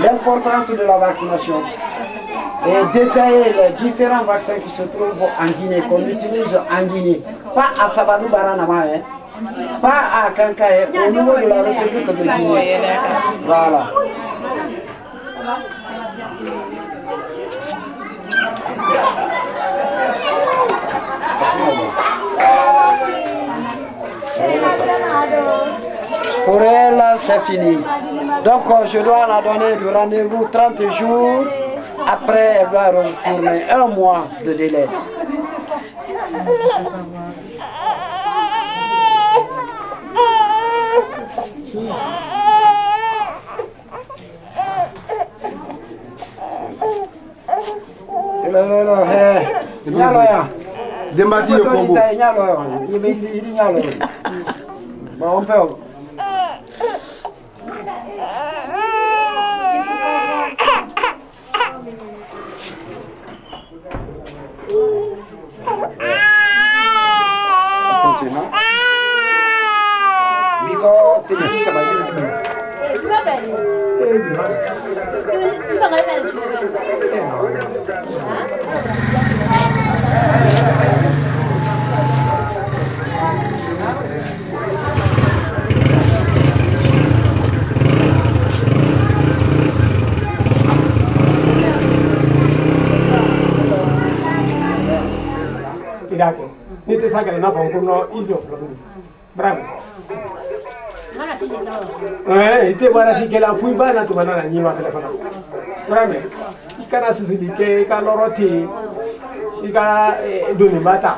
L'importance de la vaccination et détailler les différents vaccins qui se trouvent en Guinée, qu'on utilise en Guinée, pas à Sabadou Baranama, pas à Kankaye, au niveau de la République de Guinée. Voilà. Pour elle, c'est fini. Donc, je dois la donner le rendez-vous 30 jours. Après, elle doit retourner 1 mois de délai. On peut. Nite saga na pon kuno ido bravo ite bara si que la fui bana tu banana ni ma telefona bravo ikana susudi ke ka loroti ika doni bata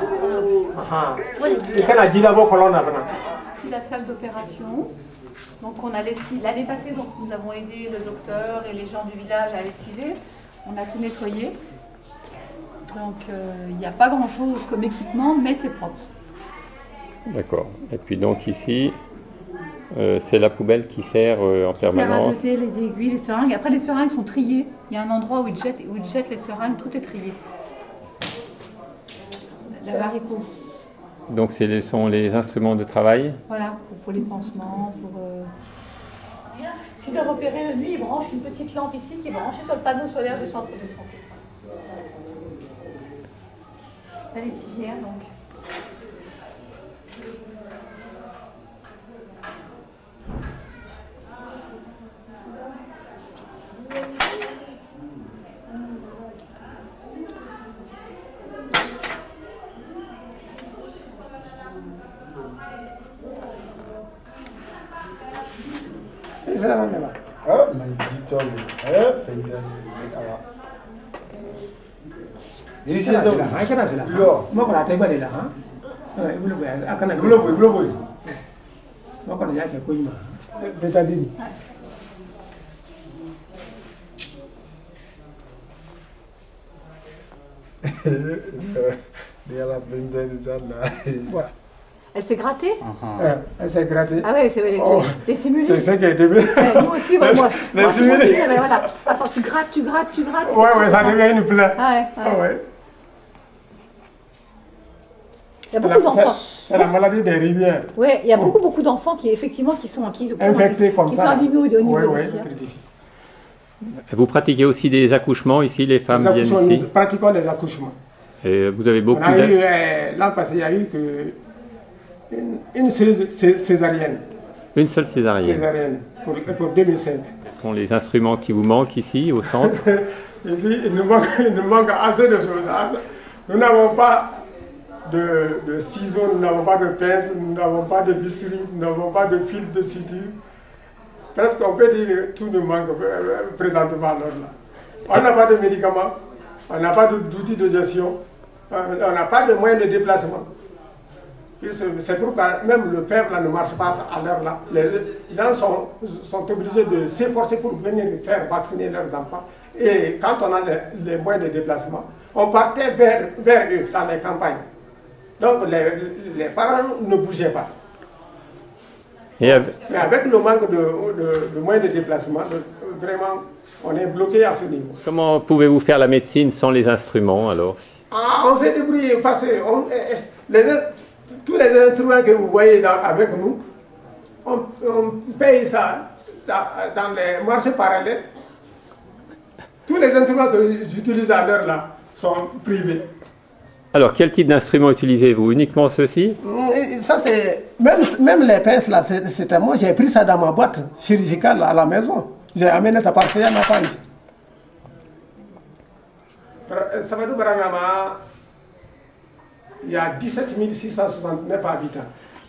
aha ikana jida bo kolona bana. Si la salle d'opération, donc on a lessivé l'année passée, donc nous avons aidé le docteur et les gens du village à lessiver, on a tout nettoyé. Donc il n'y a pas grand chose comme équipement, mais c'est propre. D'accord. Et puis donc ici, c'est la poubelle qui sert en permanence. Sert à jeter les aiguilles, les seringues. Après les seringues sont triées. Il y a un endroit où ils jettent les seringues, tout est trié. La varicot. Donc ce sont les instruments de travail. Voilà, pour les pansements, pour... Si tu as repéré le nuit, il branche une petite lampe ici qui est branchée sur le panneau solaire du centre de santé. La lessivière donc. Elle s'est grattée. Elle s'est grattée. Ah ouais, c'est les simulés. C'est ça qui est devenu. Moi aussi, moi. Moi aussi, j'avais, voilà. Enfin, tu grattes. Ouais, ça devient une plaie. Ah ouais. Il y a beaucoup d'enfants. C'est la maladie des rivières. Oui, il y a beaucoup d'enfants qui effectivement qui sont infectés comme ça. Qui sont abîmés au niveau d'ici. Vous pratiquez aussi des accouchements ici, les femmes viennent ici? Nous pratiquons les accouchements. Et vous avez beaucoup l'an passé, il y a eu une césarienne. Une seule césarienne? Césarienne, pour 2005. Quels sont les instruments qui vous manquent ici, au centre? Ici, il nous manque assez de choses. Nous n'avons pas de ciseaux, nous n'avons pas de pinces, nous n'avons pas de bistouri, nous n'avons pas de fil de suture. Presque on peut dire que tout nous manque présentement. On n'a pas de médicaments, on n'a pas d'outils de gestion, on n'a pas de moyens de déplacement. C'est pourquoi même le père là, ne marche pas à l'heure là. Les gens sont obligés de s'efforcer pour venir faire vacciner leurs enfants. Et quand on a les moyens de déplacement, on partait vers eux dans les campagnes. Donc les parents ne bougeaient pas. Mais avec le manque de moyens de déplacement, vraiment, on est bloqué à ce niveau. Comment pouvez-vous faire la médecine sans les instruments alors? On s'est débrouillé parce que tous les instruments que vous voyez avec nous, on paye ça dans les marchés parallèles. Tous les instruments que j'utilise à l'heure là sont privés. Alors, quel type d'instruments utilisez-vous? Uniquement ceux-ci? Ça, c'est... Même les pinces, là, c'était moi. J'ai pris ça dans ma boîte chirurgicale à la maison. J'ai amené ça parce qu'il n'y en a pas ici. Sabadou Baranama, il y a 17 669 habitants.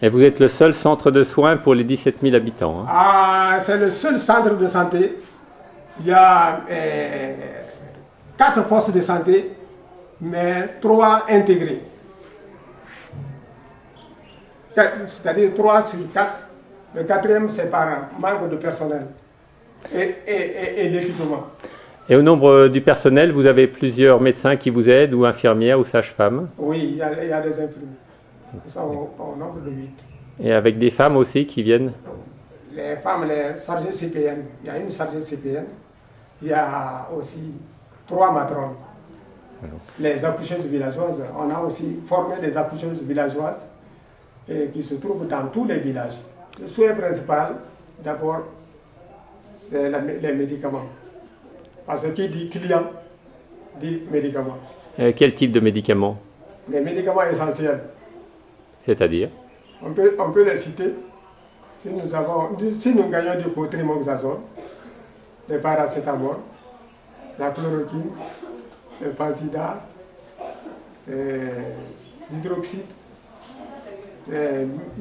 Et vous êtes le seul centre de soins pour les 17 000 habitants, hein? Ah, c'est le seul centre de santé. Il y a 4 postes de santé, mais 3 intégrés. C'est-à-dire 3 sur 4. Le 4e, c'est par manque de personnel et l'équipement. Et au nombre du personnel, vous avez plusieurs médecins qui vous aident, ou infirmières, ou sages-femmes? Oui, il y a des infirmiers. Nous sommes au nombre de 8. Et avec des femmes aussi qui viennent? Les femmes, les chargées CPN. Il y a une chargée CPN. Il y a aussi 3 matrones. Les accoucheuses villageoises. On a aussi formé des accoucheuses villageoises qui se trouvent dans tous les villages. Le souhait principal, d'abord, c'est les médicaments. Parce que qui dit client, dit médicaments. Quel type de médicaments? Les médicaments essentiels. C'est-à-dire? On peut les citer. Si nous gagnons du cotrimoxazole, le paracétamol, la chloroquine, le Fansidar, l'hydroxyde,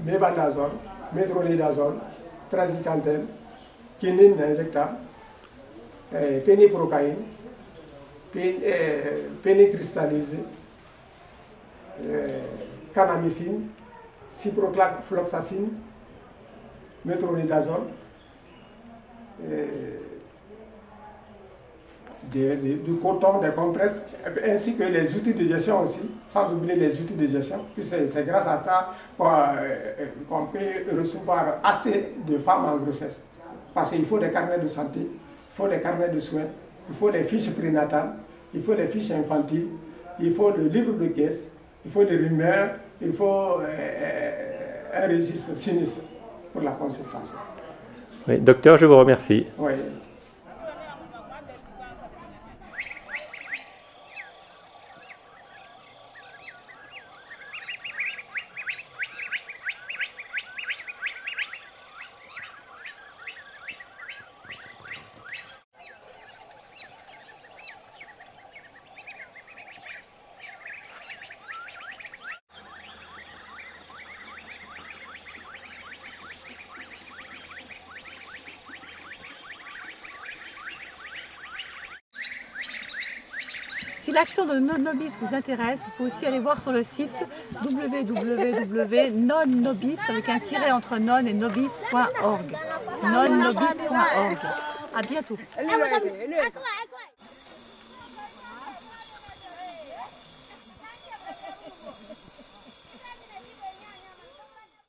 mébendazole, métronidazole, trazicantène, quinine injectable, péniprocaïne, pénicristallisée, canamycine, ciprofloxacine, métronidazole, du coton, des compresses, ainsi que les outils de gestion aussi, sans oublier les outils de gestion. C'est grâce à ça qu'on peut recevoir assez de femmes en grossesse. Parce qu'il faut des carnets de santé, il faut des carnets de soins, il faut les fiches prénatales, il faut les fiches infantiles, il faut le livre de caisse, il faut des rumeurs, il faut un registre sinistre pour la consultation. Oui, docteur, je vous remercie. Oui. Si l'action de Non-Nobis vous intéresse, vous pouvez aussi aller voir sur le site www.nonnobis avec un tiret entre non et nobis.org. nonnobis.org. À bientôt.